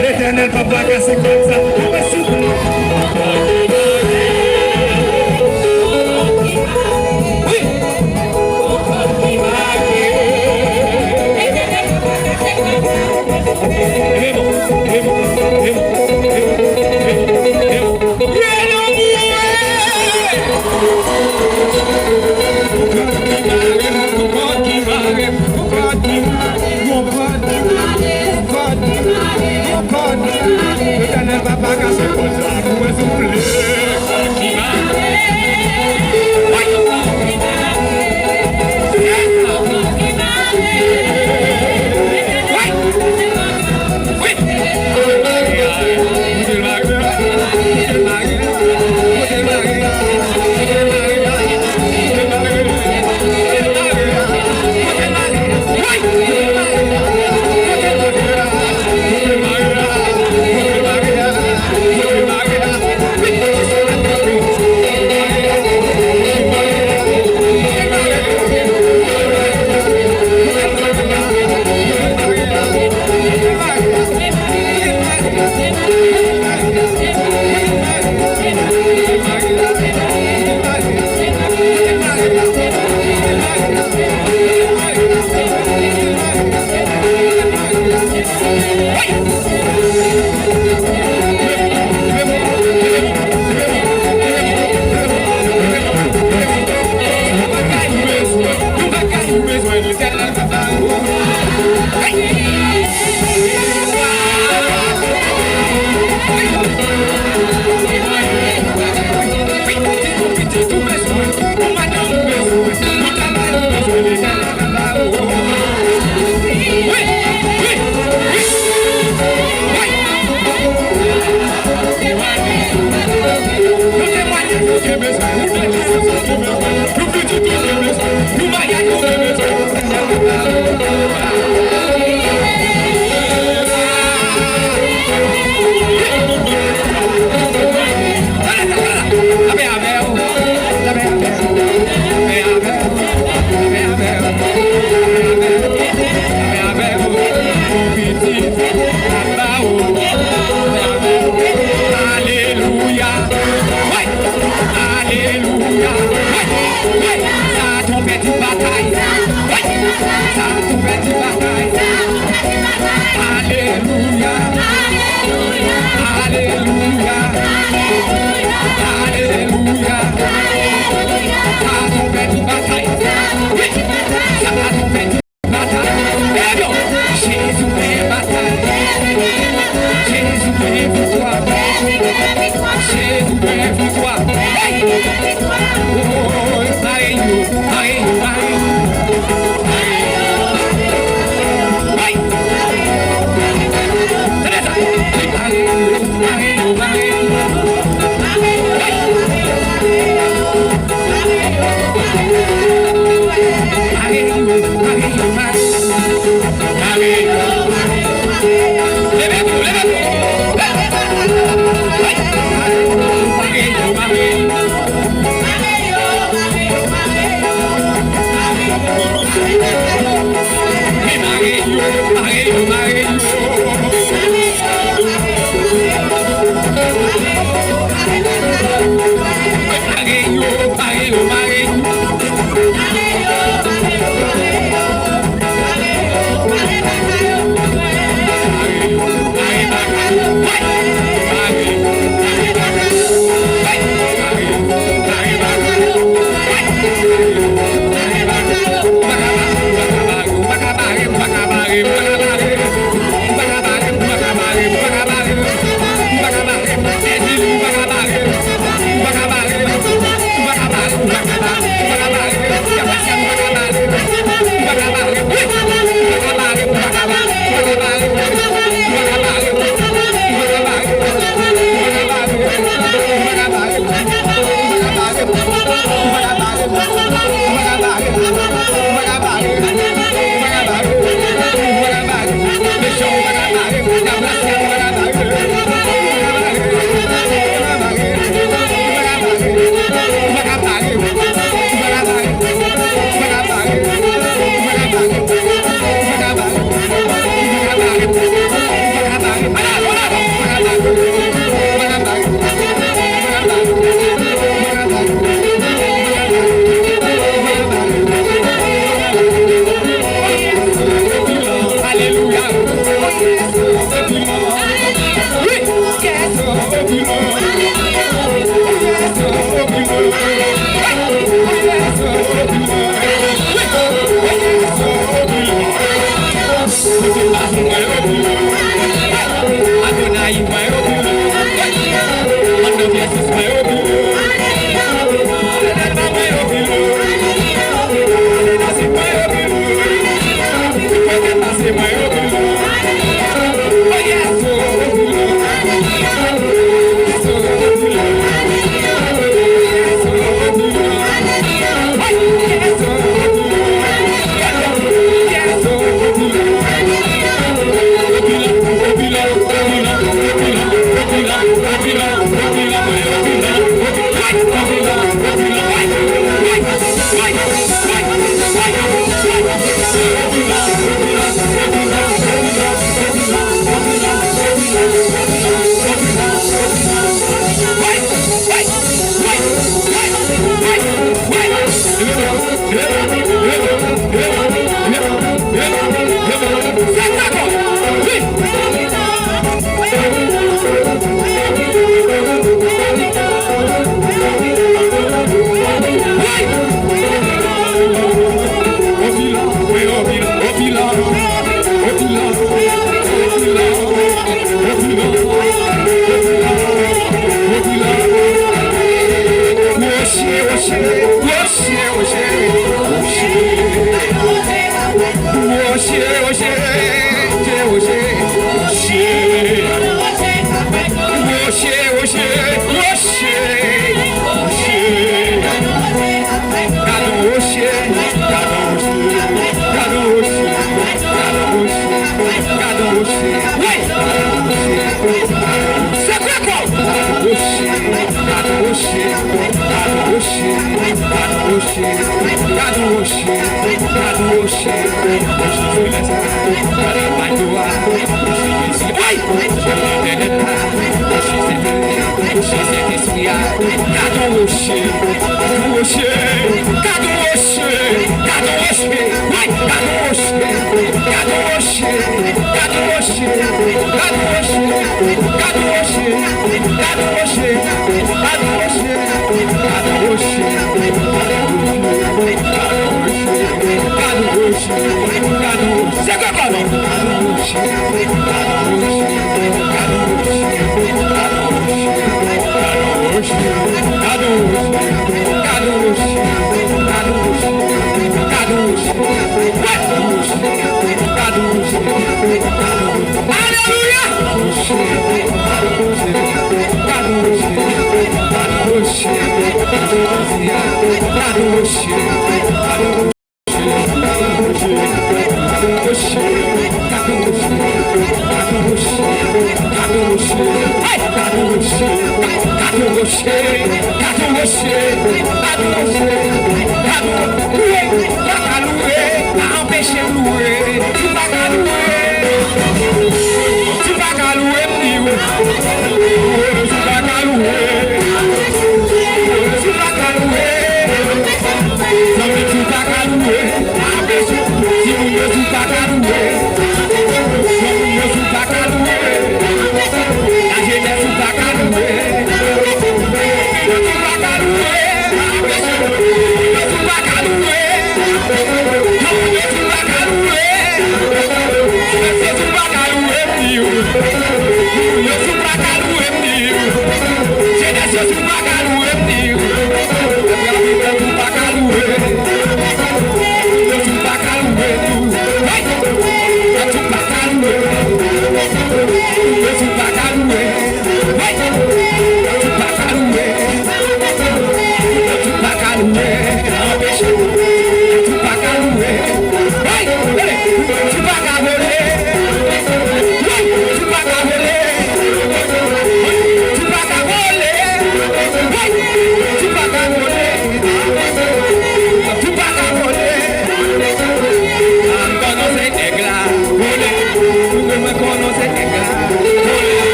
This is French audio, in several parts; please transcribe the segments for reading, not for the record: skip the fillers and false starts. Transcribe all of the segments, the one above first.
L'éternel va pas casser comme ça. On va souffler. Wait! Hallelujah.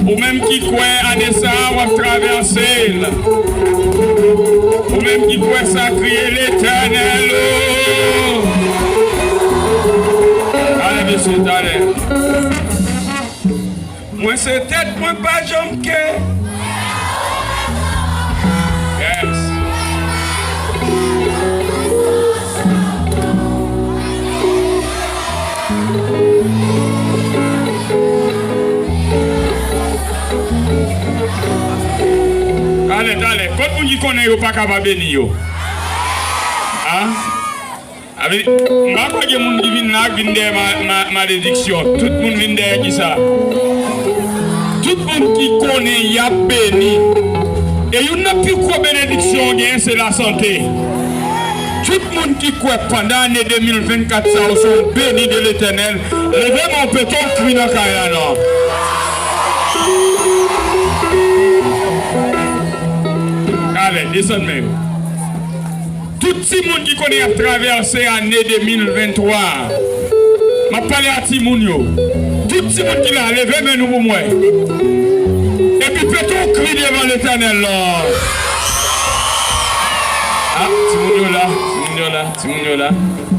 Ou même qui croit à des ça, on va traverser. Ou même qui croit ça, crier l'Éternel. Allez, monsieur, allez. Moi, c'est tête, moi, pas jambe que. Yes. Allez, allez, quand vous dites qu'on n'est pas capable de bénir, hein? Avec, je ne sais pas qui vient là, qui vient de malédiction. Tout le monde vient derrière qui ça? Tout le monde qui connaît, il y a béni. Et il n'y a plus quoi bénédiction, c'est la santé. Tout le monde qui croit pendant l'année 2024, ça sont bénis de l'Éternel. Levez mon péton, crie dans le carrière. Allez, descendez même. Tout le monde qui connaît à traverser l'année 2023, je parle à Timounio. Tout le monde qui l'a levé, mais nous pour moi. Et puis peut-on crier devant l'Éternel là. Ah, Timounio là, Timounio là, Timounio là,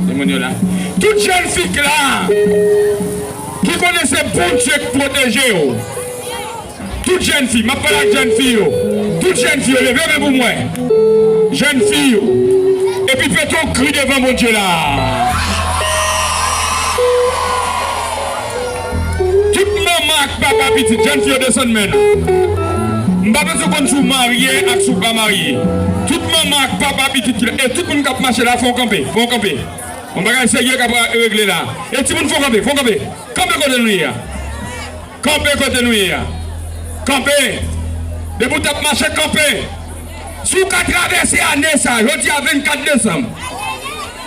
Timounio là. Toute jeune fille là, qui connaissait bon Dieu qui protégeait. Toute jeune fille, je parle à jeune fille. Toute jeune fille, levez mais pour moi. Jeune fille. Et puis peut-on crier devant mon Dieu là. Toute maman et papa petit, jeune fille descend maintenant. Je ne sais pas si vous marié ou si vous pas marié. Toute maman et papa petit, et tout le monde qui marche là, font camper. Font camper. On va essayer de régler là. Et tout le monde font camper. Font camper. Camper côté nous. Camper côté nous. Camper. De vous taper marcher camper. Si vous traversez l'année, ça, je dis à 24 décembre.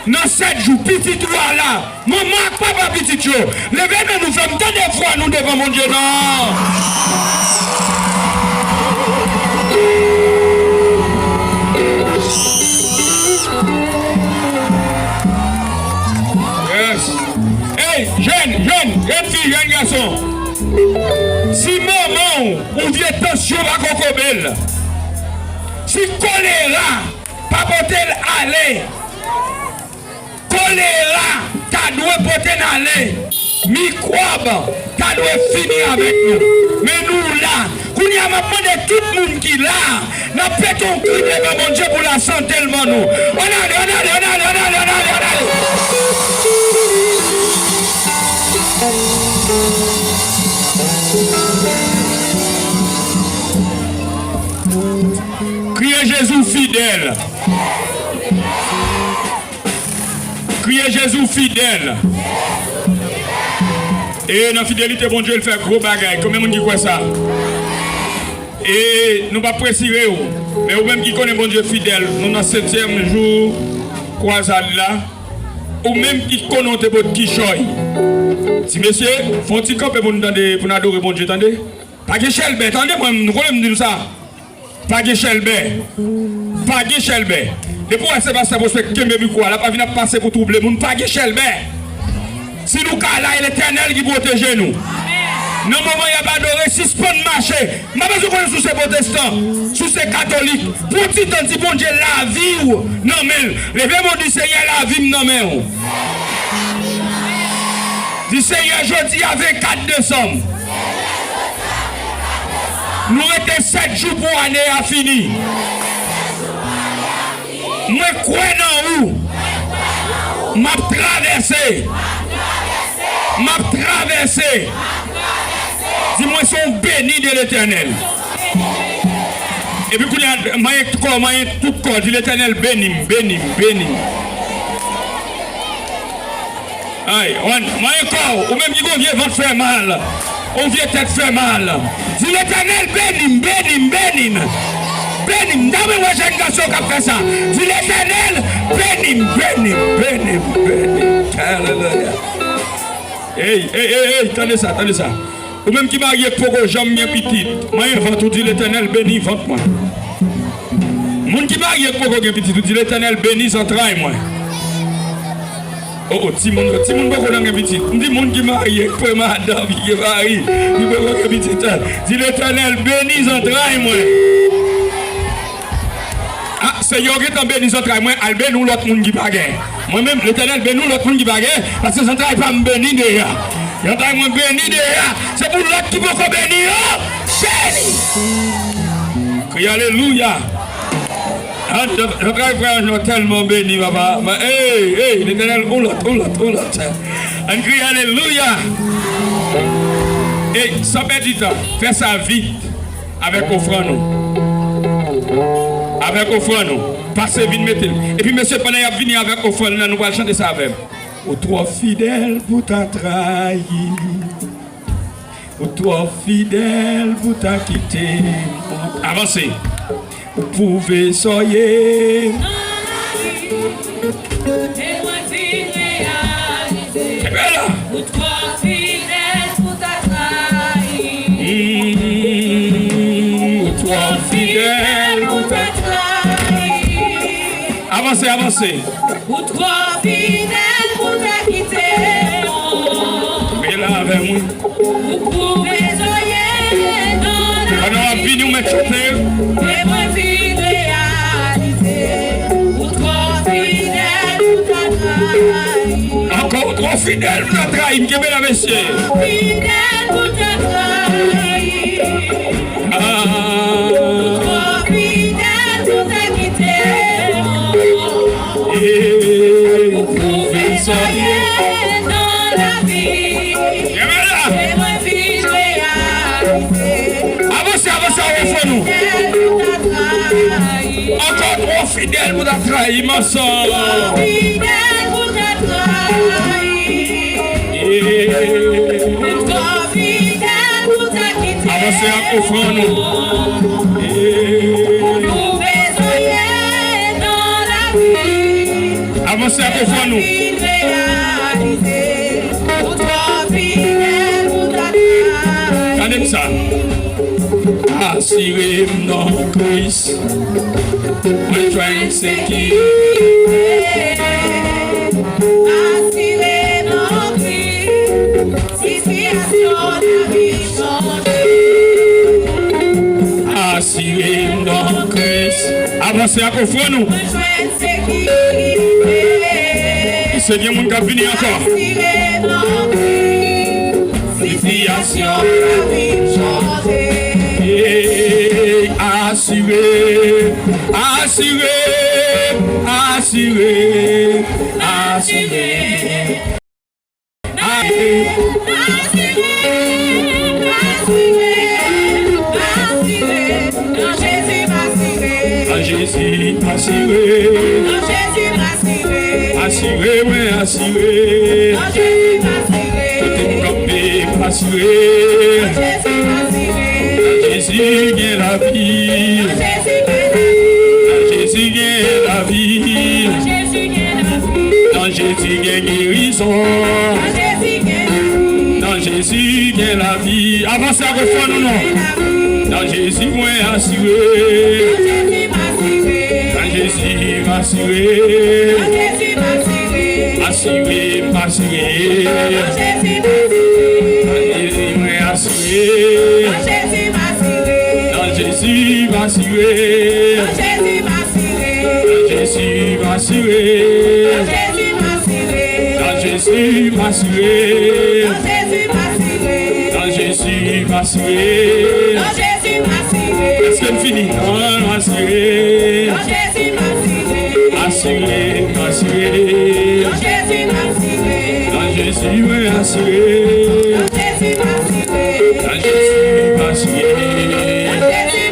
Dans 7 jours, petit roi là, maman, papa, petit yo, levez-nous, nous faisons tant de fois, nous devant mon Dieu, non. Yes. Hey, jeune fille, jeune garçon. Si maman ou vient tension à Cocobel, si choléra, pas porter aller, choléra, t'as dû porter aller, microbe, t'as dû finir avec nous. Mais nous là, qu'on y a maintenant de tout le monde qui là, n'a pas ton cri devant mon Dieu pour la santé tellement nous. On a. Criez Jésus fidèle. Criez Jésus fidèle. Et dans la fidélité, bon Dieu, il fait gros bagaille. Combien de monde qui croit ça? Et nous ne pas préciser, mais vous même qui connaissez bon Dieu fidèle, nous dans le 7e jour, croisade là, ou même qui connaissez votre quichoy. Si monsieur, faut-il camper pour nous adorer bon Dieu, attendez? Pas que Chelbert, attendez, moi, nous voulons dire ça. Pas que Chelbert. Pas que Chelbert. Depuis que c'est passé pour ce qui me quoi, là, pas venir passer pour troubler, nous pas que Chelbert. Si nous là, l'Éternel qui protège nous. Non, moment, il y a pas adoré, si ce pas de marché, je ne sais pas sous ces protestants, sous ces catholiques, pour petit temps, si bon Dieu la vie ou non, mais levez-moi du Seigneur la vie, non, mais du Seigneur, je dis avec 4 décembre. Nous étions 7 jours pour l'année à finir. Moi, quoi dans où? M'a traversé. Dis-moi, ils sont bénis de l'Éternel. Et puis, il y a tout corps, dit l'Éternel, bénis. Aïe, moi encore, ou même qui vient ventre faire mal, on vient tête faire mal. Dis l'Éternel, bénis. D'abord, moi j'ai une garçon qui a fait ça. Dis l'Éternel, bénis. Alléluia. Hey, attendez ça. Ou même qui marie pour jambe bien petit. Moi, je tout dit l'Éternel, bénis, vente-moi. Moun qui marie pour bien petit, tout dit l'Éternel, bénis, entraille, moi. Oh, ti moun beaucoup dans petit. On dit moun qui marie pour madame qui marie, il peut pas petit. Dit l'Éternel, bénis, entraille, moi. Ah, Seigneur, qui est bénis, entraille, moi, al bénis l'autre moun qui baguette. Moi-même, l'Éternel bénis l'autre monde qui baguette, parce que j'entraille pas me bénir déjà. J'entraille me bénir déjà. C'est pour l'autre qui peut bénir. Béni. Crie Alléluia. J'entraille vraiment tellement béni, papa. Hey, l'Éternel, ou l'autre. On crie Alléluia. Et sans perdre du temps, fais ça vite avec offrande. Passez vite, mettez. Et puis, monsieur, pendant qu'il a venu avec offrande, nous allons chanter ça avec. Ô toi fidèle pour ta trahi, ô toi fidèle pour ta quitter. Avancez. Vous pouvez soyer. C'est bien là. Ô toi fidèle pour ta trahi. Ô toi fidèle pour ta trahi. Avancez. Ô toi fidèle. Et là avec moi. Vous pouvez soyer dans la vie. On a envie de nous mettre chanter. Et moi vie de réaliser. Ou trop fidèle pour ta trahi. Encore trop fidèle pour ta trahi. Qui est belle monsieur. Fidèle pour ta trahi. Ou trop fidèle pour ta quitter. Vous pouvez soyer. Nous. Encore trop fidèle pour ta trahi, ma soeur. Fidèle pour ta trahi. Trop fidèle pour ta quitter. Avancez à offrande nous. Avancez à côté de nous. Regardez ça. Assurez-moi dans Christ. Rejoignez ce qui assurez-moi dans Christ. Avancez à côté de nous. Seigneur, mon cap venu encore. Situation assuré, assuré, assuré, assuré, Jésus assuré, assuré, oui, assuré, tout est campé, assuré, Jésus vient la vie, Jésus vient la vie, dans Jésus vient guérison, dans Jésus vient la vie, avancez avec foi nous non, dans Jésus vient assuré. Jésus m'assuré, assuré, m'assuré, Jésus m'assuré, dans Jésus m'assuré, Jésus m'assuré, dans Jésus m'assuré, dans Jésus m'assuré, est-ce qu'elle finit? Non, m'assuré. Assuré, assuré, dans Jésus, oui, assuré, dans Jésus, assuré,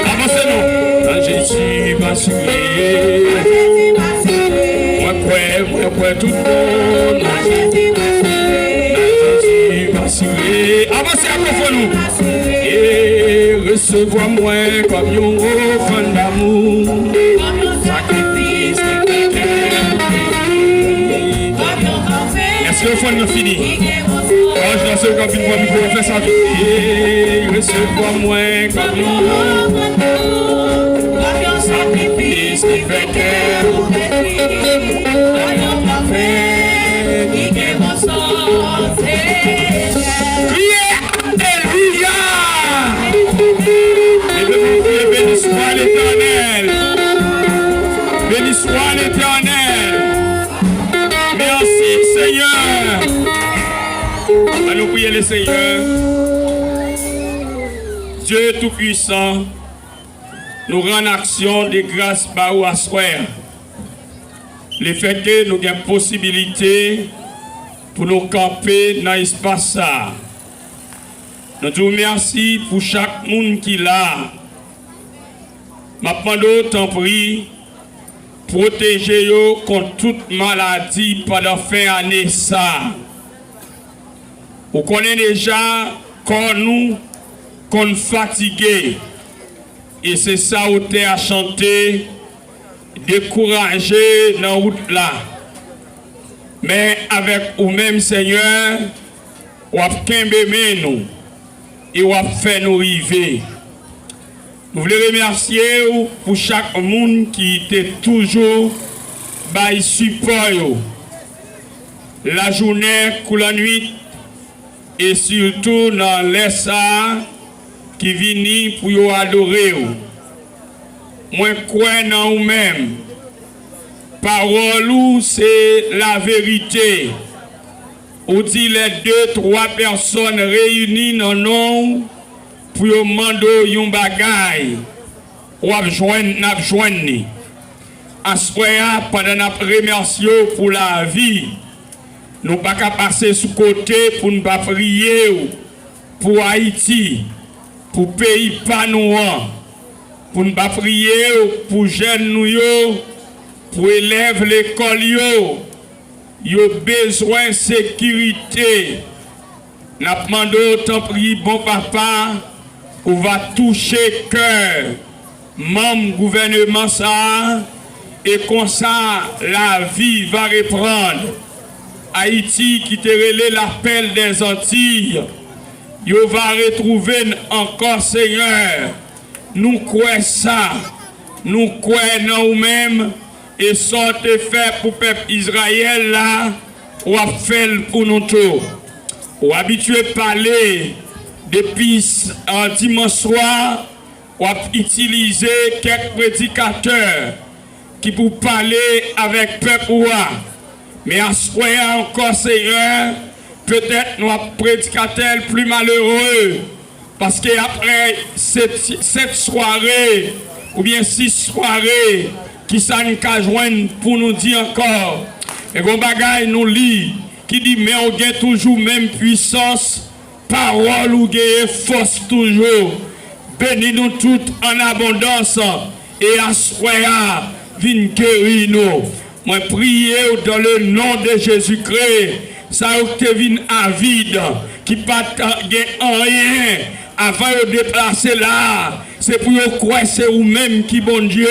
avancez-nous, dans Jésus, assuré, moi, tout le monde, dans Jésus, assuré, avancez avec nous, et recevoir-moi comme un enfant d'amour, sacrifice. Est-ce que le fond est fini? Quand je lance le camping pour me faire ça, recevoir-moi comme nous. Sacrifice qui fait cœur. Alléluia! Et de mon Dieu, béni soit l'Éternel. Béni soit l'Éternel. Merci Seigneur. Allons prier le Seigneur. Dieu Tout-Puissant, nous rend action de grâce par ou à soir. Le fait que nous avons possibilité pour nous camper dans l'espace. Nous te remercions pour chaque monde qui l'a. Maintenant, t'en prie. Protégez-vous contre toute maladie pendant fin année ça. Vous connaissez déjà quand nous qu'on fatigué et c'est ça où t'es à chanter découragé dans la route là. Mais avec vous-même Seigneur, vous avez nous et vous avez fait nous arriver. Nous voulons remercier pour chaque monde qui était toujours by support. La journée, la nuit et surtout dans l'essa qui vient pour vous adorer. Moi, crois dans vous-même. Parole, c'est la vérité. On dit les 2-3 personnes réunies dans nom. Pour demander yon bagay, ou joindre. Assoya pendant notre remercier pour la vie, nous pas qu'à passer sous côté pour ne pas prier pour Haïti, pour pays pas nous, pour ne pas prier pour jeunes nous, pour élèves l'école yo besoin de sécurité. Nous demandons autant prier bon papa. On va toucher cœur, membre gouvernement ça, Et comme ça, la vie va reprendre. Haïti qui te relève l'appel des Antilles, il va retrouver encore Seigneur. Nous croyons ça. Nous croyons nous-mêmes. Et ça te fait pour le peuple Israël là, ou a fait pour nous tous. Ou habitué à parler depuis un dimanche soir, ou a utilisé quelques prédicateurs qui pour parler avec le peuple. Mais à ce moment encore, Seigneur, peut-être nous avons prédicateurs plus malheureux. Parce qu'après cette soirée, ou bien 6 soirées, qui ça nous a joindre pour nous dire encore. Et qu'on bagaille nous lit, qui dit, mais on gagne toujours même puissance, parole ou gagne force toujours. Bénis nous toutes en abondance, et à ce moment, viens guérir nous. Moi, prier dans le nom de Jésus-Christ, ça te vient à vide, qui pas rien avant de déplacer là. C'est pour vous croire, c'est vous-même qui bon Dieu.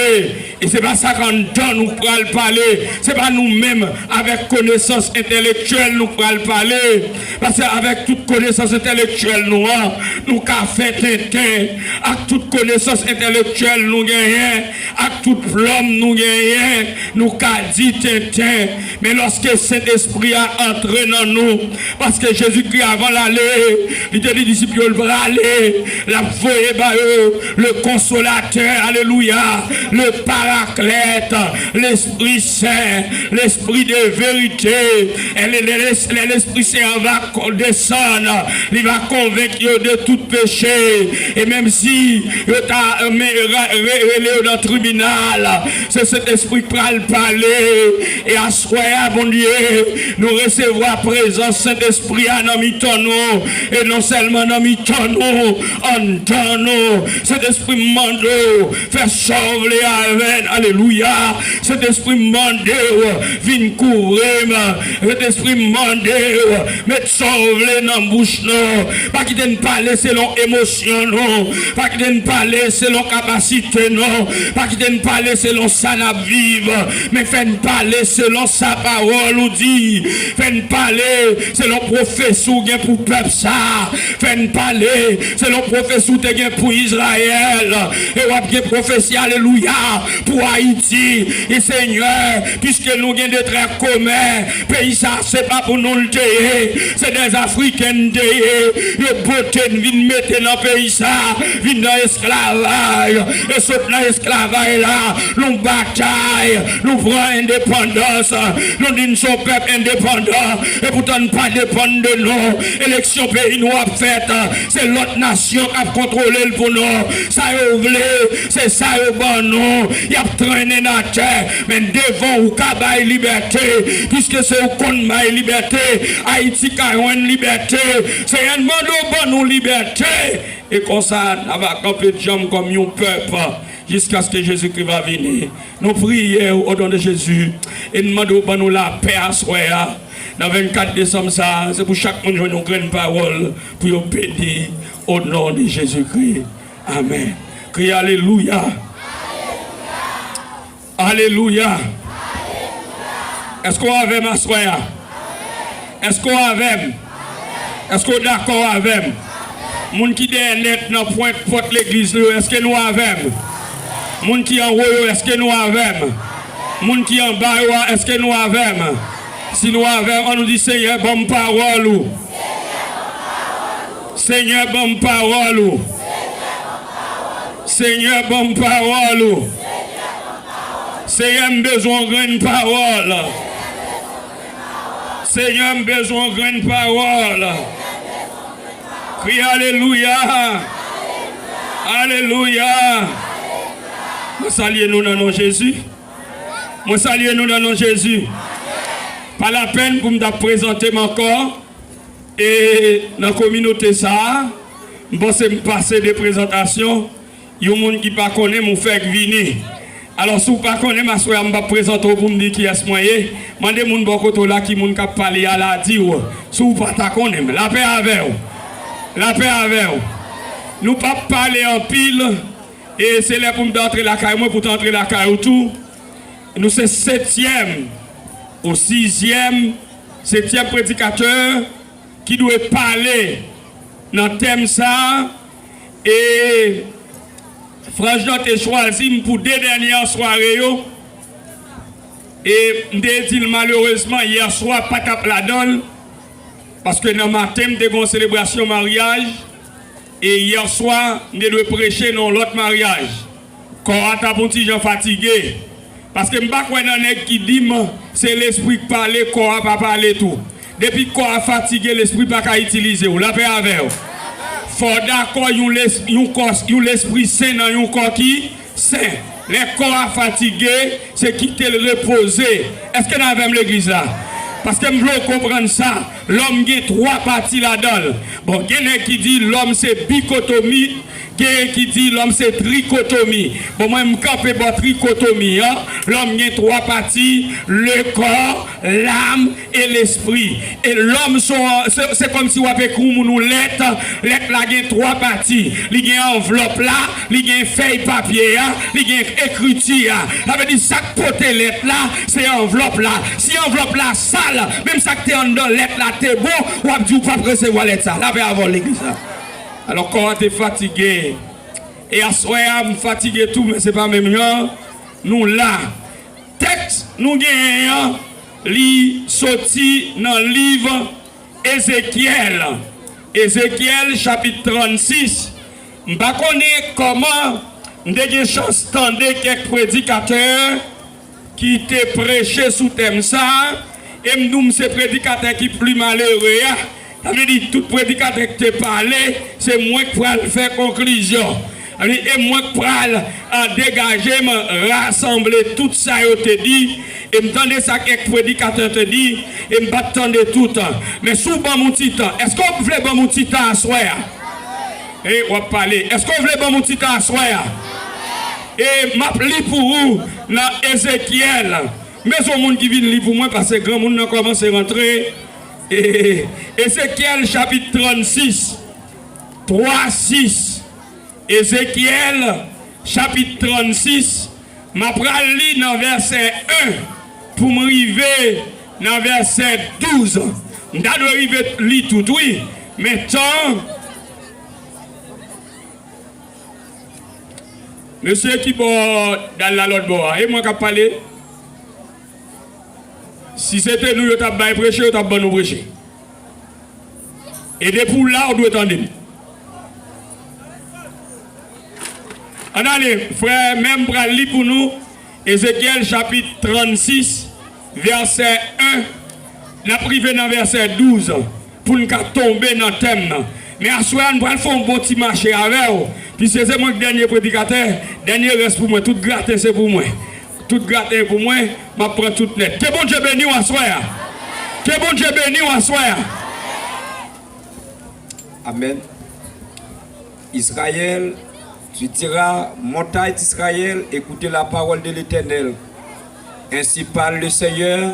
Et c'est pas ça qu'on donne, nous pourrons parler. C'est pas nous-mêmes, avec connaissance intellectuelle, nous pourrons parler. Parce qu'avec toute connaissance intellectuelle, nous avons fait tintin. Avec toute connaissance intellectuelle, nous gagnons. Avec toute flamme, nous gagnons. Nous avons dit tintin. Mais lorsque Saint-Esprit a entré dans nous, parce que Jésus-Christ, avant d'aller, il a dit disciples, il va aller. La voie, le consolateur, alléluia, le paraclète, l'Esprit Saint, l'Esprit de vérité, l'Esprit Saint va descendre, il va convaincre de tout péché, et même si il t'a relé dans le tribunal, c'est cet Esprit qui va le parler, et à ce moment, bon Dieu, nous recevons à présent Saint-Esprit à nos mitons, et non seulement dans mitons, en nous, cet esprit mando, fait sauver avec, alléluia, cet esprit mando, vient couvrir, cet esprit mando, mettre sauver dans la bouche, non, pas qu'il ne parle selon émotion, non, pas qu'il ne parle selon capacité, non, pas qu'il ne parle selon ça n'a vivre, mais fait parler selon sa parole, ou dit, fait parler selon professeur pour peuple ça, fait parler selon professeur pour Israël, et on a bien prophétie, alléluia, pour Haïti, et Seigneur, puisque nous avons des traits communs, pays ça, c'est pas pour nous le dire, c'est des Africains, le beauté vient mettre dans le pays ça, vient dans l'esclavage, et sauf dans l'esclavage là, nous bataille, nous prenons indépendance, nous disons son peuple indépendant, et pourtant pas dépendre de nous, élection pays nous a fait, c'est l'autre nation qui a contrôlé pour nous, ça est oublié, c'est ça est bon nous, il y a traîné dans la terre, mais devant ou kabaye liberté, puisque c'est au compte ma liberté, Haïti a une liberté, c'est un monde bon nous liberté, et comme ça, on va camper de jambes comme un peuple, jusqu'à ce que Jésus-Christ va venir. Nous prions au nom de Jésus, et nous demandons la paix à soi. Dans le 24 décembre, c'est pour chaque monde une grande parole pour bénir au nom de Jésus-Christ. Amen. Criez Alléluia. Alléluia. Est-ce qu'on avait ma soya? Est-ce qu'on avait? Est-ce qu'on est d'accord avec? Moun qui est net dans point porte l'église, est-ce que nous avons? Moun qui en haut, est-ce que nous avons? Moun qui en bas, est-ce que nous avons? Si nous avons, on nous dit Seigneur, bonne parole. Seigneur, bonne parole. Seigneur, bonne parole. Seigneur, besoin de grande parole. Seigneur, besoin de grande parole. Crie Alléluia. Alléluia. Moi salue nous dans le nom de Jésus. Moi salue nous dans le nom de Jésus. Pas la peine pour me présenter mon corps. Et dans la communauté ça, je vais passer des présentations. Il y a des gens qui ne connaissent pas, mon fait venir. Alors, si vous ne connaissez pas, je vais présenter pour me dire qui est ce moyen. Je vais demander à vous là qui ont parlé à la dire. Si vous ne connaissez pas, la paix avec vous. La paix avec vous. Nous ne pouvons pas parler en pile. Et c'est là pour me entrer la caille, moi pour entrer la caille tout. nous c'est 7e ou 6e, 7e prédicateur qui doit parler dans le thème ça. Et franchement, tu as choisi pour 2 dernières soirées. Et je dis malheureusement, hier soir, pas cap la donne. Parce que dans le matin, nous avons une célébration mariage. Et hier soir, nous devons prêcher dans l'autre mariage. Quand on a un petit gens fatigué. Parce que je ne sais pas quoi qui dit c'est l'esprit qui parle, qu'on n'a pas parlé tout. Depuis qu'on a fatigué, l'esprit n'a pas utilisé. Vous l'avez avec vous. Il faut d'accord, l'esprit saint dans un corps qui saint. Les corps fatigués, c'est quitter le reposer. Est-ce que nous avons l'église là? Parce que je veux comprendre ça. L'homme a 3 parties là-dedans. Bon, il y en a qui dit l'homme c'est bichotomie. Qui dit l'homme c'est trichotomie. Bon, moi, je me campe pour trichotomie. Hein? L'homme a 3 parties, le corps, l'âme et l'esprit. Et l'homme, c'est comme si on avait nous lettres. Lettres là, il y a 3 parties. Il y a une enveloppe là, il y a une feuille papier, il y a une écriture. Ça veut dire chaque côté lettre là, c'est enveloppe là. Si enveloppe là sale, même ça que tu es en dedans, lettre là, t'es bon, ou tu ne peux pas recevoir lettre ça. Là, avant l'église. Alors quand tu es fatigué, et à soir, je suis fatigué tout, mais ce n'est pas même genre, nous là, texte, nous gagnons, li sorti dans le livre Ézéchiel. Ézéchiel chapitre 36. Je ne sais pas comment, j'ai une chance d'entendre quelques prédicateurs qui te prêché sous thème ça, et nous, ces prédicateurs qui sont plus malheureux. Ça veut dire tout prédicateur qui te parlé, c'est moi qui pourrais faire conclusion. Et moi qui pourrais dégager, rassembler tout ça que te dit. Et me tendez ça que prédicateur te dit. Et me attendre tout le temps. Mais souvent mon petit temps, est-ce qu'on veut bon mon petit temps à soir? Et on va parler. Est-ce qu'on veut bon mon petit temps à soir? Et m'appelle pour vous dans Ézéchiel. Mais au monde qui vient lire pour moi parce que grand monde a commencé à rentrer. Et Ézéchiel chapitre 36, 3, 6. Ézéchiel chapitre 36, m'a pral li dans verset 1 pour m'arriver dans verset 12. M'da doit arriver li tout, oui. Mais tant, monsieur qui bon dans la l'autre bord, et moi qui parler. Si c'était nous, nous avons prêché, nous avons prêché. Et depuis là, on doit attendre. On allez, frère, même pour lire pour nous, Ézéchiel chapitre 36, verset 1, nous avons privé dans verset 12, pour nous tomber dans le thème. Mais à ce moment, nous allons faire un bon petit marché avec vous. Puis c'est mon dernier prédicateur, dernier reste pour moi, tout gratin c'est pour moi. Tout gratin pour moi, je prends tout net. Que bon Dieu béni ou à soir. Que bon Dieu béni ou à soir. Amen. Israël, tu diras, montagne d'Israël, écoutez la parole de l'Éternel. Ainsi parle le Seigneur,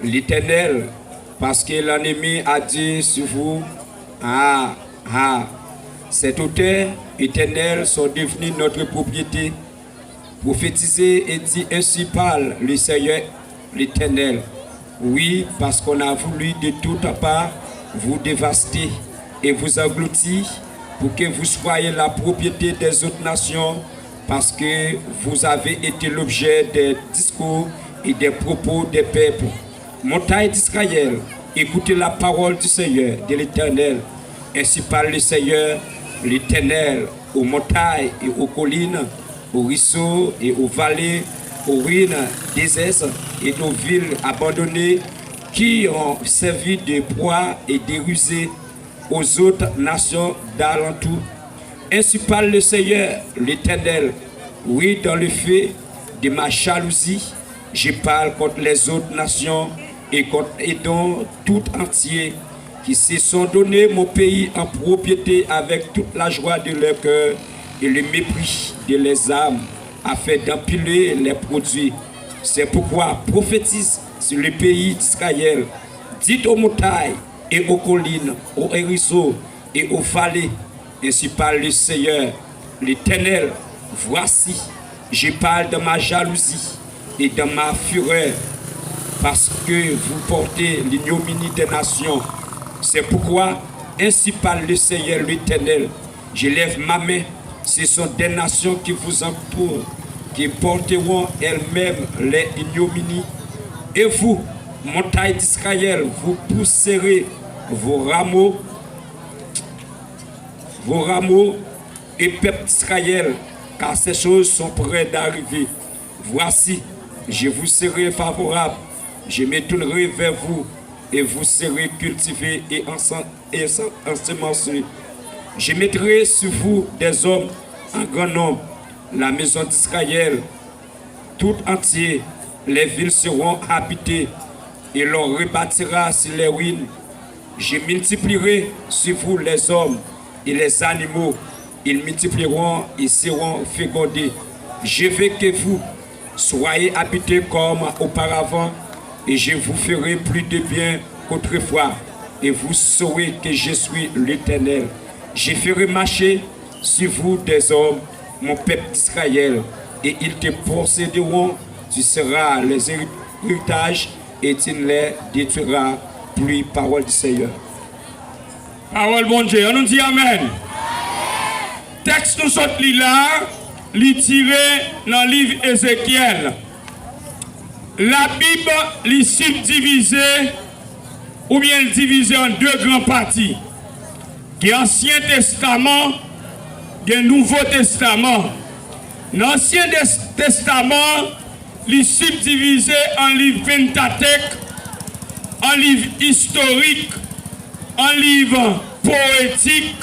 l'Éternel, parce que l'ennemi a dit sur vous, cette hauteur éternelle sont devenues notre propriété. Prophétiser et dit ainsi parle le Seigneur l'Éternel. Oui, parce qu'on a voulu de toute part vous dévaster et vous engloutir pour que vous soyez la propriété des autres nations, parce que vous avez été l'objet des discours et des propos des peuples. Montagne d'Israël, écoutez la parole du Seigneur, de l'Éternel. Ainsi parle le Seigneur l'Éternel aux montagnes et aux collines, aux ruisseaux et aux vallées, aux ruines désertes et aux villes abandonnées qui ont servi de proie et de rusée aux autres nations d'alentour. Ainsi parle le Seigneur, l'Éternel. Oui, dans le feu de ma jalousie, je parle contre les autres nations et contre Édom tout entier, qui se sont donné mon pays en propriété avec toute la joie de leur cœur et le mépris de leurs âmes, afin d'empiler les produits. C'est pourquoi prophétise sur le pays d'Israël. Dites aux montagnes et aux collines, aux ruisseaux et aux vallées, ainsi parle le Seigneur, l'Éternel. Voici, je parle de ma jalousie et dans ma fureur, parce que vous portez l'ignominie des nations. C'est pourquoi, ainsi parle le Seigneur l'Éternel, je lève ma main, ce sont des nations qui vous entourent, qui porteront elles-mêmes les ignominies. Et vous, montagne d'Israël, vous pousserez vos rameaux et peuple d'Israël, car ces choses sont près d'arriver. Voici, je vous serai favorable, je me tournerai vers vous, et vous serez cultivés et ensemencés. Je mettrai sur vous des hommes en grand nombre, la maison d'Israël tout entier, les villes seront habitées, et l'on rebâtira sur les ruines. Je multiplierai sur vous les hommes et les animaux, ils multiplieront et seront fécondés. Je veux que vous soyez habités comme auparavant, et je vous ferai plus de bien qu'autrefois, et vous saurez que je suis l'Éternel. Je ferai marcher sur vous des hommes, mon peuple d'Israël, et ils te posséderont, tu seras les héritages, et tu ne les détruiras plus. Parole du Seigneur. Parole bon Dieu, on nous dit Amen. Texte nous saute là, li tiré dans le livre Ézéchiel. La Bible li subdivisée ou bien divisée en deux grandes parties. Il y a l'Ancien Testament, il y a le Nouveau Testament. L'Ancien Testament li subdivisé en livre Pentateuque, en livre historique, en livre poétique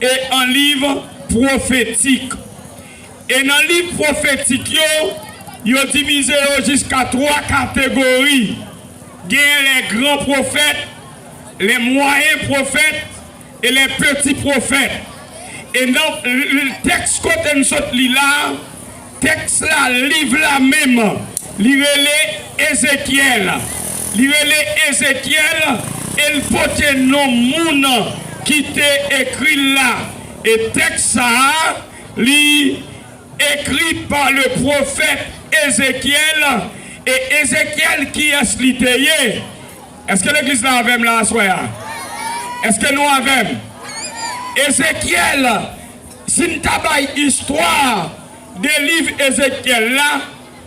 et en livre prophétique. Et dans le livre prophétique, il a divisé jusqu'à 3 catégories. Il y a les grands prophètes, les moyens prophètes et les petits prophètes. Et dans le texte que nous sommes là, texte là, livre là même, lire Ézéchiel. Lire Ézéchiel, et le pote non moun qui t'est écrit là. Et texte ça, écrit par le prophète Ézéchiel. Et Ézéchiel qui est littéyé. Est-ce que l'église là avec là soya? Est-ce que nous avons? Ézéchiel, si nous avons histoire des livres Ézéchiel là,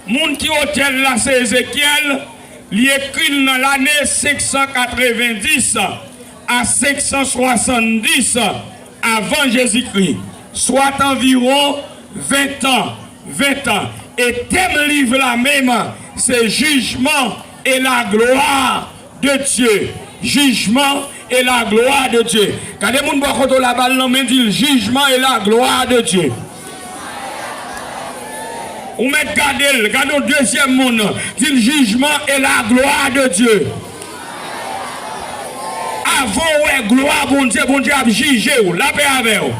moun qui hôtel là c'est Ézéchiel, il écrit dans l'année 590 à 570 avant Jésus-Christ, soit environ 20 ans. Et thème livre là même, c'est jugement et la gloire de Dieu. Jugement et la gloire de Dieu. Quand les gens vont la balle, on dit jugement et la gloire de Dieu. Ou mettre gardez le deuxième monde, dit le jugement et la gloire de Dieu. Avant, ouais, gloire, bon Dieu a jugé, la paix avec vous.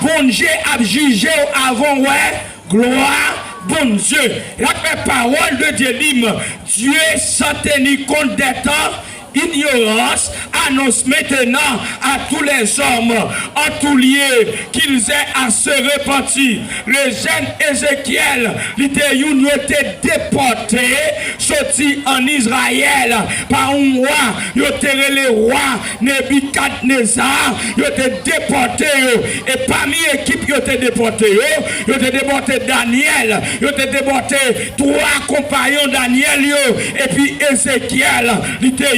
Bon Dieu a jugé avant, ouais, gloire, bon Dieu. La parole de Dieu dit, Dieu sans tenir compte des temps, ignorance, annonce maintenant à tous les hommes en tout lieu qu'ils aient à se repentir. Le jeune Ézéchiel, il était déporté, sorti en Israël par un roi, il était le roi Nebuchadnezzar, il était déporté, et parmi l'équipe il était déporté, il était déporté Daniel, il était déporté 3 compagnons Daniel, et puis Ézéchiel, il était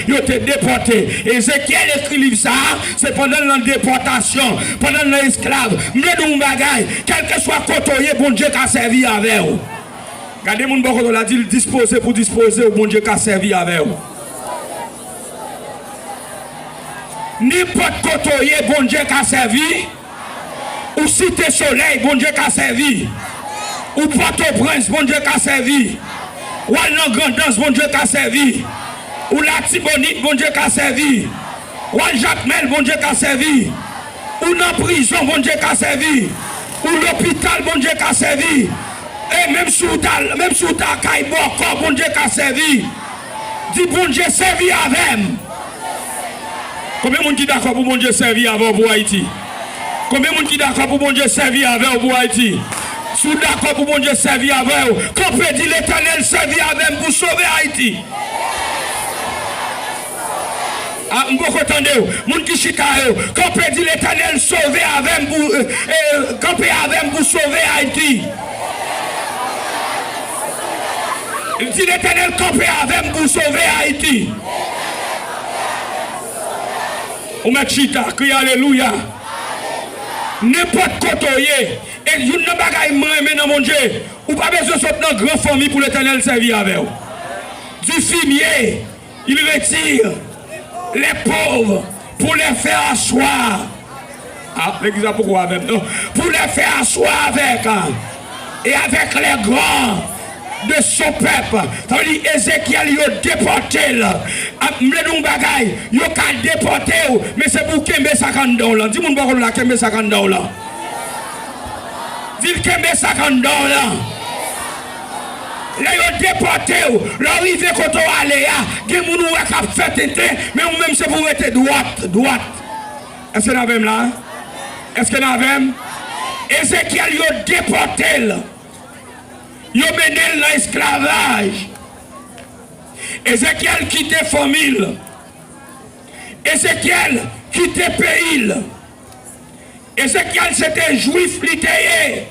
il était déporté. Ézéchiel écrit livre ça, c'est pendant la déportation, pendant l'esclave. Mais nous bagaille, quel que soit côté, bon Dieu qui a servi avec vous. Regardez mon bon côté, dit disposer pour disposer, bon Dieu qui a servi avec vous. N'importe côté, bon Dieu qui a servi. Ou Cité Soleil, bon Dieu qui a servi. Ou Port-au-Prince, bon Dieu qui a servi. Ou Allan Grandance, bon Dieu qui a servi. Ou la Tibonite, bon Dieu qui a servi. Ou Jacmel, bon Dieu qui a servi. Ou dans prison, bon Dieu qui a servi. Ou l'hôpital, bon Dieu qui a servi. Et même sous ta caille, bon Dieu qui a servi. Dis bon Dieu servi avec. Combien de monde qui d'accord pour bon Dieu servir avec pour Haïti? Combien de monde qui d'accord pour bon Dieu servir avec pour Haïti? Sous d'accord pour mon Dieu servir avec vous. Qu'on peut dire l'Éternel servir avec vous pour sauver Haïti. Ah, m'boko tande ou, moun ki chita ou, qu'on peut dire l'Éternel sauver avec vous, qu'on peut avec vous sauver Haïti. Il dit l'Éternel campé avec vous sauver Haïti. Ou met chita, crie alléluia. N'importe côté, et une bagaille moi dans mon Dieu, ou pas besoin de sortir dans grande famille pour l'Éternel servir avec vous. Du fumier, il retire les pauvres pour les faire asseoir. Ah, l'église a pourquoi avec nous? Pour les faire asseoir avec, et avec les grands de son peuple. Ça veut dire Ézéchiel il a déporté là. M'le bagay, il a déporté mais c'est pour kembe 50 $. Dis mon bakon la kembe 50 $. Dis kembe 50 $. Là il a déporté là arrivé quand on aller gen moun ou ka fait mais ou même c'est pour être droite. Est-ce que n'avem là? Est-ce que n'avem? Ézéchiel il a déporté là. Ils ont mené l'esclavage. Ézéchiel quittait famille. Ézéchiel quittait pays. Ézéchiel c'était juif littéraire.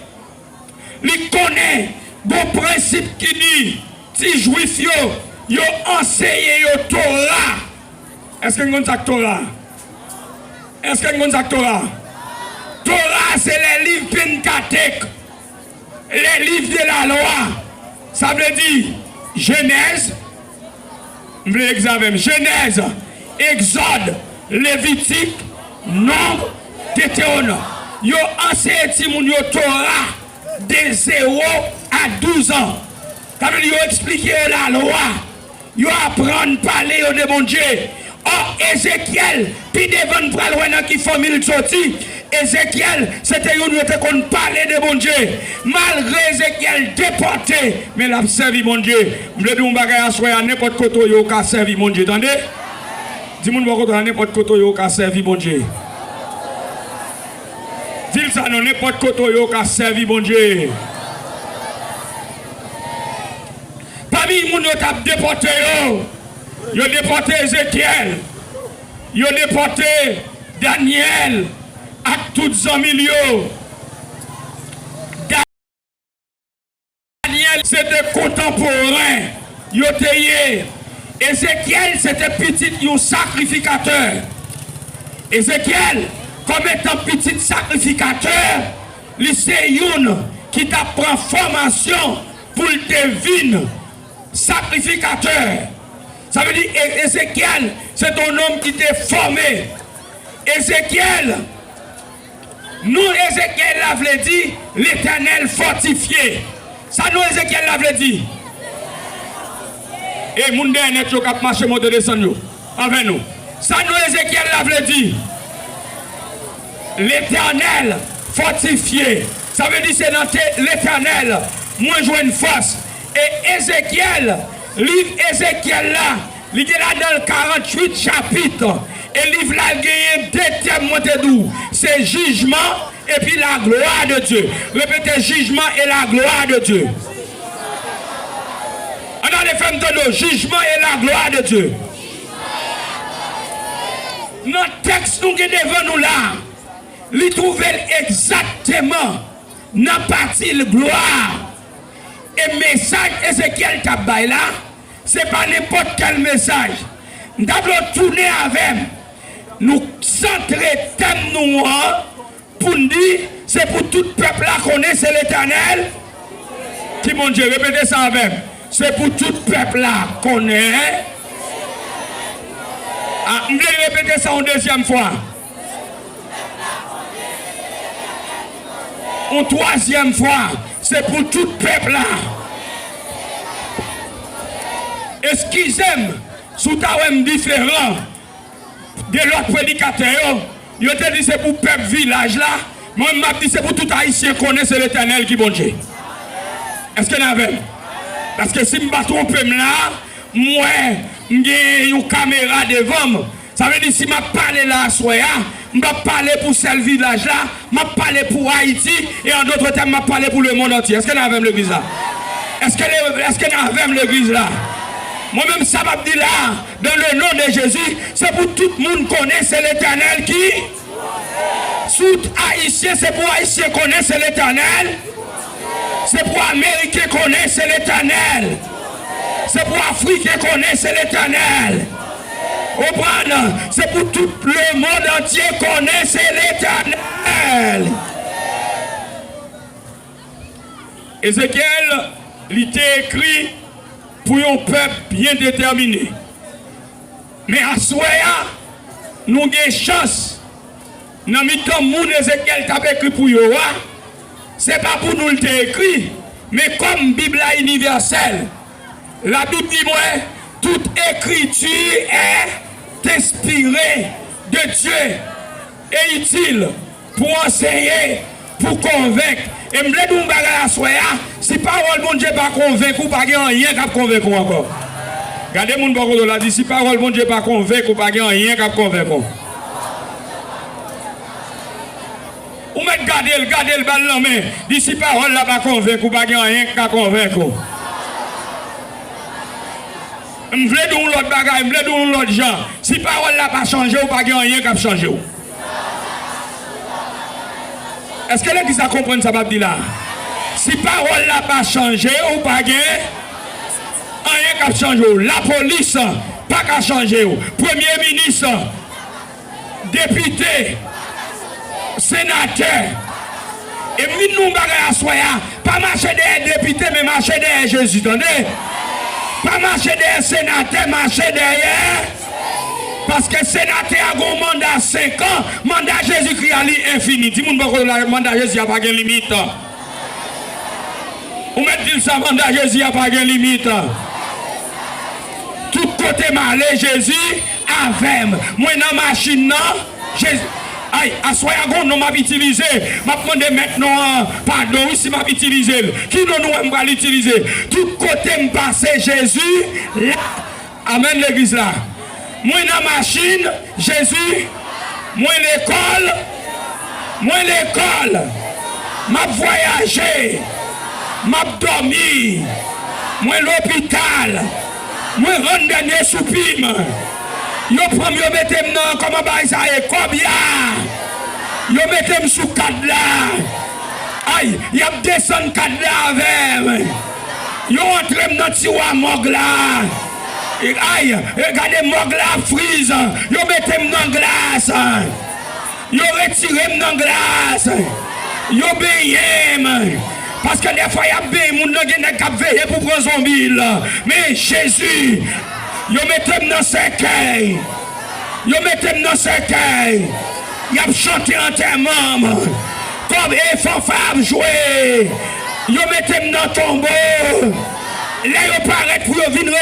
Il connaît bon principe qui dit si juif yo enseigné yo Torah. Est-ce que vous avez Torah? Est-ce que vous avez Torah? Torah c'est les livres Pentateuque. Les livres de la loi, ça veut dire Genèse, Genèse, Exode, Lévitique, Nombre, Deutéronome. Yo enseigné Timoun yo Torah de 0 à 12 ans. Ça veut dire yo expliquer la loi, yo apprendre à parler de mon Dieu. Or Ézéchiel, puis devant pral wè qui famille sorti. Ézéchiel, c'était une qui qu'on parlait de mon Dieu. Malgré Ézéchiel déporté, mais il a servi mon Dieu. Je veux dire, on va à n'importe côté, il a servi mon Dieu. Attendez? Dis-moi, à n'importe côté, il a servi mon Dieu. Dis ça, non, n'importe côté, il a servi mon Dieu. Parmi les gens qui ont déporté, ils ont déporté Ézéchiel. Ils ont déporté Daniel. À toutes les milieux. Daniel, c'était contemporain. Ézéchiel, c'était petit, un sacrificateur. Ézéchiel, comme étant petit sacrificateur, c'est une qui t'apprend formation pour le devine sacrificateur. Ça veut dire Ézéchiel, c'est un homme qui t'est formé. Ézéchiel, nous, Ézéchiel l'avait dit, l'Éternel fortifié. Ça, nous, Ézéchiel l'avait dit. Et moun dernier qui a marché, monte descendre avec nous. Ça, nous, Ézéchiel l'avait dit. L'Éternel fortifié. Ça veut dire c'est dans l'Éternel, moi, jouer une force. Et Ézéchiel, livre Ézéchiel là, il est là dans le 48 chapitres. Et le livre là, il y a deux thèmes. C'est jugement et puis la gloire de Dieu. Répétez jugement et la gloire de Dieu. On a les femmes de nous, jugement et la gloire de Dieu. Notre texte nous qui est devant nous là, il trouve exactement dans la partie de gloire. Et le message Ézéchiel Tabay là, ce n'est pas n'importe quel message. Nous devons tourner avec nous centrer thème nous pour nous dire c'est pour tout peuple là qu'on est, c'est l'Éternel. Qui mon Dieu, répétez ça avec. C'est pour tout peuple là qu'on est. Ah, je vais répéter ça une deuxième fois. Une troisième fois, c'est pour tout peuple là. Excusez-moi, sous ta différent de l'autre prédicateur, il te dit c'est pour peuple village là. Moi, je m'a dit c'est pour tout haïtien qu'on est, c'est l'Éternel qui bon Dieu. Est-ce qu'il y en a? Parce que si je me trompe là, moi, j'ai une caméra devant moi. Ça veut dire si je parle là, Je vais parler pour ce village-là, je vais parler pour Haïti, et en d'autres termes, je vais parler pour le monde entier. Est-ce que nous avons l'église là? Est-ce que nous avons l'église là? Moi-même, ça m'a dit là, dans le nom de Jésus, c'est pour tout le monde connaître, c'est l'Éternel qui. Tout Haïtien, c'est pour Haïtien connaître, c'est l'Éternel. C'est pour Américain connaître, c'est l'Éternel. C'est pour Africain connaître, c'est l'Éternel. C'est pour tout le monde entier connaître, c'est l'Éternel. Ézéchiel, il était écrit pour un peuple bien déterminé. Mais à Soya, nous avons une chance. Dans le temps où Ézéchiel t'a écrit pour nous, ce n'est pas pour nous l'écrit, mais comme Bible universelle. La Bible dit moi, toute écriture est inspirée de Dieu et utile pour enseigner, pour convaincre. Et je me dis à Soya, si parole bon Dieu pas convaincre, pas rien qu'à convaincre encore. Regardez mon barreau là dit si parole bon Dieu pas convaincre, pas rien qu'à convaincre. Ou mettre garder le bal là mais dit si parole là pas convaincre, pas rien qu'à convaincre. Je veux dire l'autre bagaille, je veux dire l'autre gens. Si parole là pas changé, ou pas rien qu'à changer. Est-ce que l'église a compris ça, dit là? Si parole là pas changé, ou pas rien qu'à changer. La police, pas qu'à changer. Premier ministre, député, sénateur. Et nous, bagaille à soya, pas marcher des députés, mais marcher derrière Jésus, attendez? Pas marcher derrière sénateur, marcher derrière. Parce que sénateur a un mandat 5 ans, mandat Jésus-Christ a infini. Si vous ne mandat Jésus n'a pas de limite. Vous mettez ça, mandat Jésus n'a pas de limite. Tout côté malé, Jésus avec moi dans la machine, Jésus. Aïe, à soya non m'a utilisé. M'a demandé maintenant pardon si m'a utilisé. Qui nous va l'utiliser? Tout côté me passer Jésus là. Amen l'église là. Moi dans la machine, Jésus. Moi l'école. M'a voyagé. M'a dormi. Moi l'hôpital. Moi rendre dernier soupime. Yo prend yo mettez dans comment ba ça est combien yo mettez sous cadre là aïe y a descend cadre là avec yo entre dans tiwa mog là aïe regardez mog là frise yo mettez dans glace yo retiré dans glace yo baigné parce que des fois y a bien moun nan gen k'ap veiller pour prendre zombie là mais Jésus yo mettez dans cercueil. Yo mettez dans cercueil. Y a chanté enterrement. Comme les fanfares jouer. Yo mettez dans tombeau. Là yo paraît pour yo venir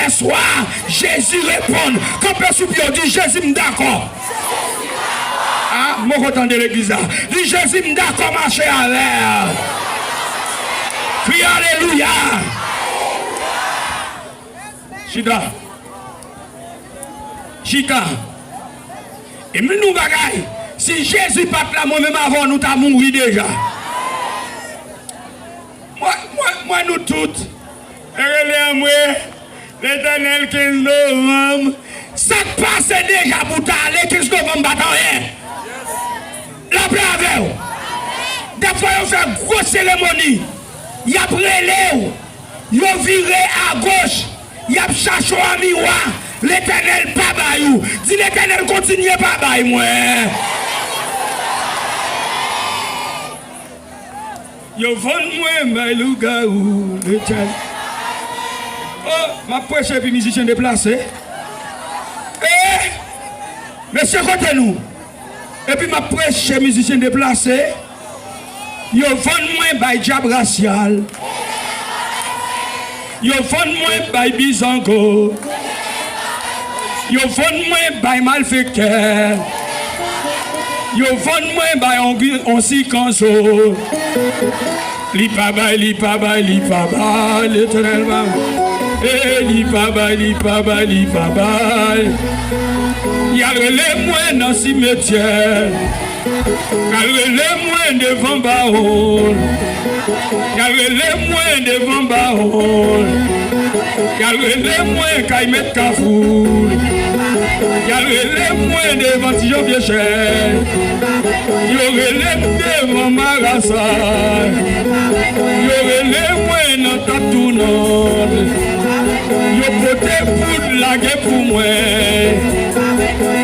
les soir. Jésus répond. Quand personne dit Jésus m'd'accord. Ah, moi content de l'église là. Dit Jésus m'd'accord marcher avec. Crie alléluia. Chita. Et nous bagaille. Si Jésus pas là, moi-même avant, nous t'as mouru déjà. Moi, nous toutes. Regardez-moi, l'Éternel 15 novembre. Ça passe déjà pour t'aller 15 novembre, bataille. La brave. Des fois, on fait une grosse cérémonie. Il y a brûlé. Il a viré à gauche. Il y a cherché un miroir. L'Éternel pas baillou. Dis l'Éternel continue pas baillou moi. Yo vend moi baillou gaou l'Éternel. Oh, ma prêche puis musicien déplacé. Monsieur côté nous. Et puis ma prêche musicien déplacé. Yo vend moi bail diable racial. Yo vend moi bail bizango. Yo vend moi bay malfecteur. Yo vend moi bay on si kanso. Li pa bay, l'Éternel va. Li pa bay. y a les moins dans le cimetière. Y a les moins devant Baol. Y a les moins devant Baol. Y a les moins qui mettent Kafoul. Y a les moins devant Tijon Vieux-Cher. Y aurait les devant Marassar. Y aurait les moins dans Tatounon. Yo poté pour la guerre pour moi.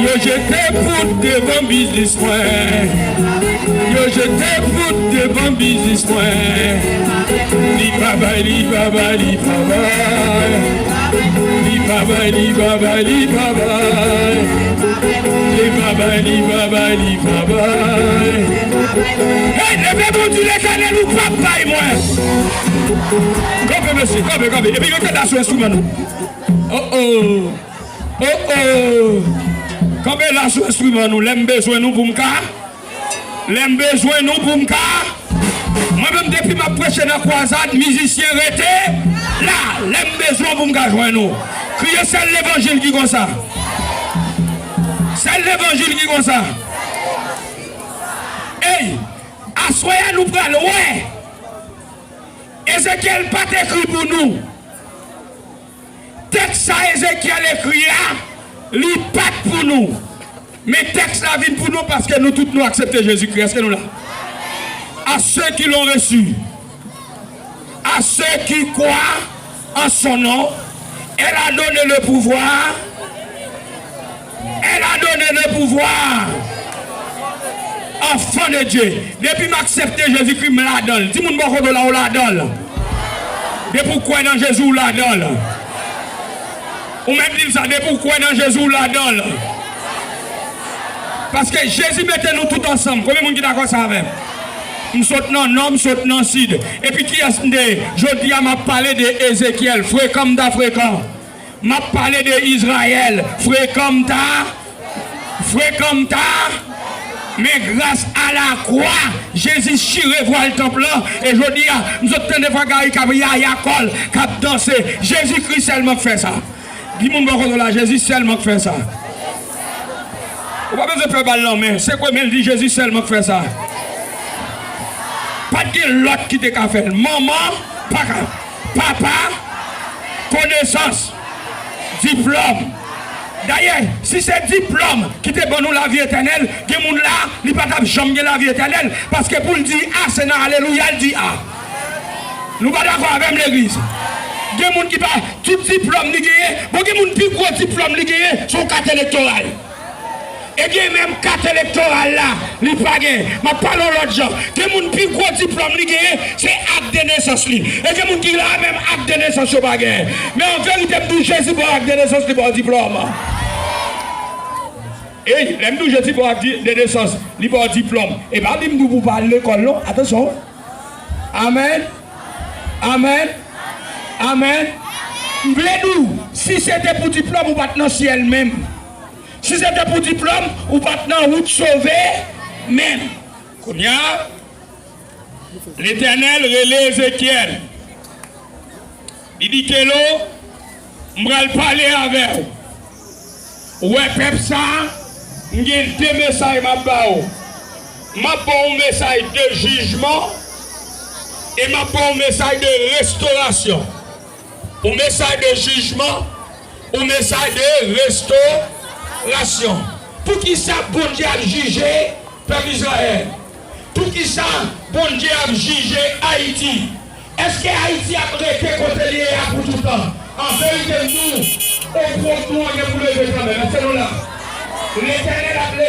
Yo j'étais pour devant business moi. Yo j'étais pour devant business moi. Li baba li baba li baba. Li baba li baba li baba. Li baba li baba li baba. Hey, levez-vous du l'Éternel ou papa et moi. Come monsieur, come. Et puis vous êtes là sur l'instrument nous. Oh. Comme là sur l'instrument nous, l'aime besoin nous pour m'ka. L'aime besoin nous pour m'ka. Moi-même depuis ma prêche dans la croisade, musicien rété, là, l'aime besoin pour m'ka joindre nous. Criez c'est l'évangile qui comme ça. C'est l'évangile qui comme ça. Hey, assoyez nous pral ouais. Ézéchiel pas écrit pour nous. Texte ça Ézéchiel écrit là, li pas pour nous. Mais texte là vient pour nous parce que nous tous nous acceptons Jésus-Christ. Est-ce que nous là? À ceux qui l'ont reçu, à ceux qui croient en son nom, elle a donné le pouvoir. Elle a donné le pouvoir. Enfant de Dieu. Depuis m'accepter Jésus-Christ, me la donne. Dis-moi de là, on la donne. Depuis pourquoi dans Jésus, on la donne. Ou même dire ça, depuis pourquoi dans Jésus, on la donne. Parce que Jésus mettait nous tous ensemble. Combien de monde qui d'accord ça avec? Nous sautons non, nous sautons Sid. Et puis qui est-ce que je dis à m'a parlé d'Ézéchiel, fréquent d'Africain. M'a parlé d'Israël, fréquent ta. Mais grâce à la croix, Jésus chiré voir le temple là. Et je dis, nous sommes des fois qui a dansé. Jésus-Christ seulement fait ça. Dis-moi là, Jésus seulement fait ça. On va pas besoin de faire ballon, mais c'est quoi même dit Jésus seulement fait ça. Pas de l'autre qui te fait. Maman, papa, connaissance, diplôme. D'ailleurs, si c'est diplôme qui te donne la vie éternelle, il y a des gens là, ils ne peuvent pas jamais la vie éternelle. Parce que pour le dire A, c'est dans Alléluia, il dit A. Nous ne sommes pas d'accord avec l'église. Il y a des gens qui parlent, tout diplôme, il y a des gens qui plus gros diplôme, il y a son carte électorale. Et il y a même carte électorale là, il n'y a pas de. Je parle de l'autre genre. Il y a des gens qui plus gros diplôme, c'est acte de naissance. Et il y a des gens qui ont même acte de naissance. Mais en vérité, Jésus pour acte de naissance, il pas diplôme. Et l'aime nous Jésus pour acte de naissance, il pas diplôme. Et bien, il nous parle de l'école. Attention. Amen. Voulez-nous, si c'était pour diplôme, ou pas dans le ciel même. Si c'était pour diplôme, ou pas dans route sauvée, même. L'Éternel relève Ézéchiel. Il dit que l'eau, je vais parler avec vous. Ouais, peuple ça, j'ai deux messages à m'abao. Ma bon message de jugement et ma bon message de restauration. Au message de jugement, au message de restauration. Pour qui ça, bon Dieu a jugé peuple Israël? Pour qui ça, bon Dieu a jugé Haïti? Est-ce que Haïti a prêté contre lié pour tout le temps? En vérité, nous, au gros nous, on est pour lever quand même. C'est nous là. L'Éternel